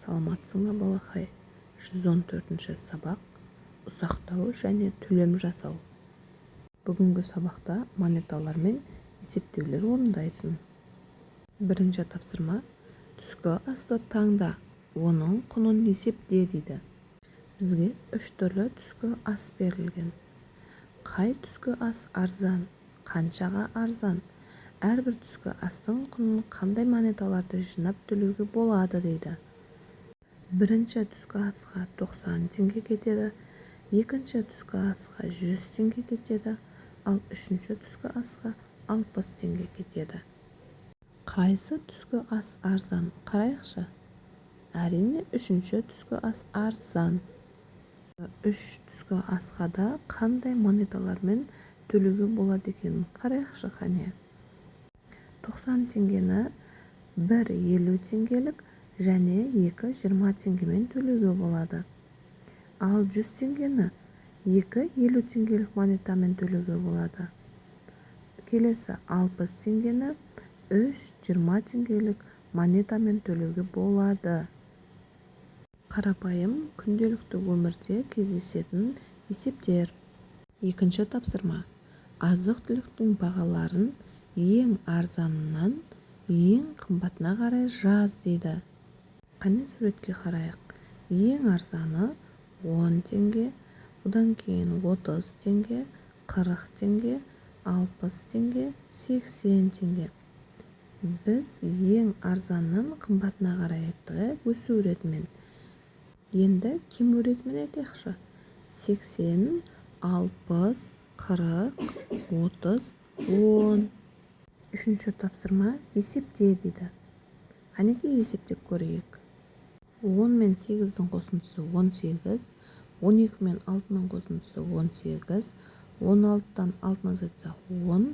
Саламатсың ба балақай? 114 сабақ. Ұсақтау және төлем жасау. Бүгінгі сабақта монеталармен есептеулер орындайсың. Бірінші тапсырма. Түскі асты таңда, оның құнын есепте дейді. Бізге 3 түрлі түскі ас берілген. Қай түскі ас арзан, қаншаға арзан? Әрбір түскі астың құнын қандай монеталарды жинап төлеуге болады дейді. Бірінші түскі асқа 90 теңге кетеді, екінші түскі асқа 100 теңге кетеді, ал үшінші түскі асқа 60 теңге кетеді. Қайсы түскі ас арзан? Қарайықшы. Әрине, үшінші түскі ас арзан. Үш түскі асқа да қандай монеталармен төлеуге болады екен? Қарайықшы қане. 90 теңгені 1 50 теңгелік және 2 20 теңгемен төлеуге болады. Ал 100 теңгені 2 50 теңгелік монетамен төлеуге болады. Келесі 60 теңгені 3 20 теңгелік монетамен төлеуге болады. Қарапайым күнделікті өмірде кездесетін есептер. Екінші тапсырма. Азық-түліктің бағаларын ең арзанынан ең қымбатына қарай жаз дейді. Қане суретке қарайық. Ең арзаны 10 теңге, одан кейін 30 теңге, 40 теңге, 60 теңге, 80 теңге. Біз ең арзаннан қымбатына қарай айттық, өсу ретімен. Енді кему ретімен айтайықшы. 80, 60, 40, 30, 10. Үшінші тапсырма есепте дейді. Қанекей есептеп көрейік. 10 мен 8-дің қосындысы 18, 12 мен 6-ның қосындысы 18, 16-дан 6-ны азайтсақ 10,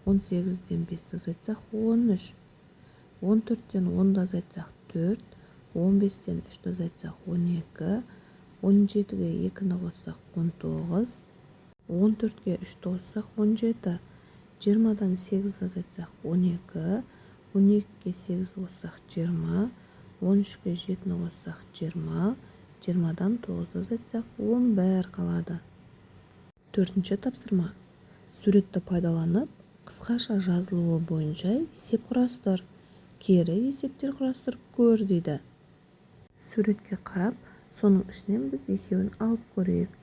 18-ден 5-ті азайтсақ 13, 14-тен 10-ды азайтсақ 4, 15-тен 3-ті азайтсақ 12, 17-ге 2-ні қоссақ 19, 14-ге 3-ті қоссақ 17, 20-дан 8-ді азайтсақ 12, 12-ге 8-ді қоссақ 20, 13-ге 7-ні қоссақ 20, 20-дан 9-ды азайтсақ 11 қалады. Төртінші тапсырма. Суретті пайдаланып, қысқаша жазылуы бойынша есеп құрастыр. Кері есептер құрастырып көр дейді. Суретке қарап, соның ішінен біз екеуін алып көрейік.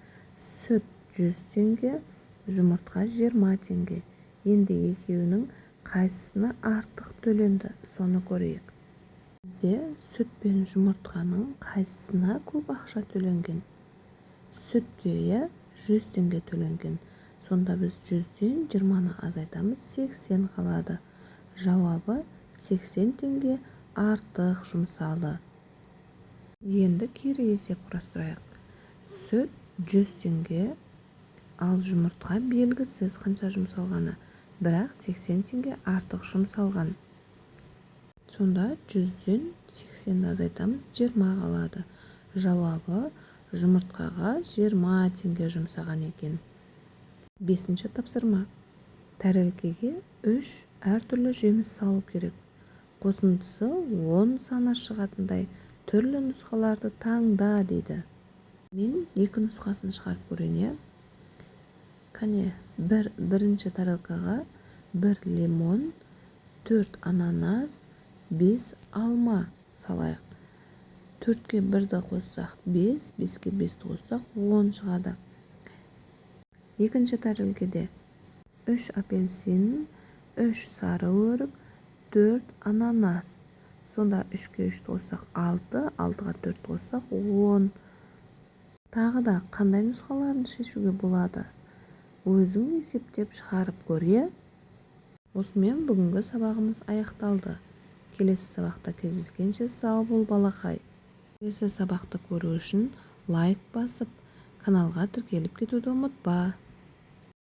Сүт 100 теңге, жұмыртқа 20 теңге. Енді екеуінің қайсысына артық төленді, соны көрейік. Бізде сүт пен жұмыртқаның қайсысына көп ақша төленген? Сүтке 100 теңге төленген. Сонда біз 100-ден 20-ны азайтамыз, 80 қалады. Жауабы 80 теңге артық жұмсалы. Енді кері есеп құрастырайық. Сүт 100 теңге, ал жұмыртқа белгісіз қанша жұмсалғаны, бірақ 80 теңге артық жұмсалған. Сонда 100-ден 80-ді азайтамыз, 20 қалады. Жауабы жұмыртқаға 20 теңге жұмсаған екен. Бесінші тапсырма. Тәрелкеге 3 әртүрлі жеміс салу керек. Қосындысы 10 саны шығатындай түрлі нұсқаларды таңда дейді. Мен екі нұсқасын шығарып көрейін. Қане, бірінші тарелкаға 1 лимон, 4 ананас, 5 алма салайық. 4-ке 1-ді қоссақ 5, 5-ке 5-ті қоссақ 10 шығады. Екінші тарелкеде 3 апельсин, 3 сары өрік, 4 ананас. Сонда 3-ке 3-ті қоссақ 6, 6-ға 4-ті қоссақ 10. Тағы да қандай нұсқаларын шешуге болады? Өзің есептеп шығарып көре. Осымен бүгінгі сабағымыз аяқталды. Келесі сабақта кездескенше сау бол балақай. Келесі сабақты көру үшін лайк басып, каналға тіркеліп кетуді ұмытпа.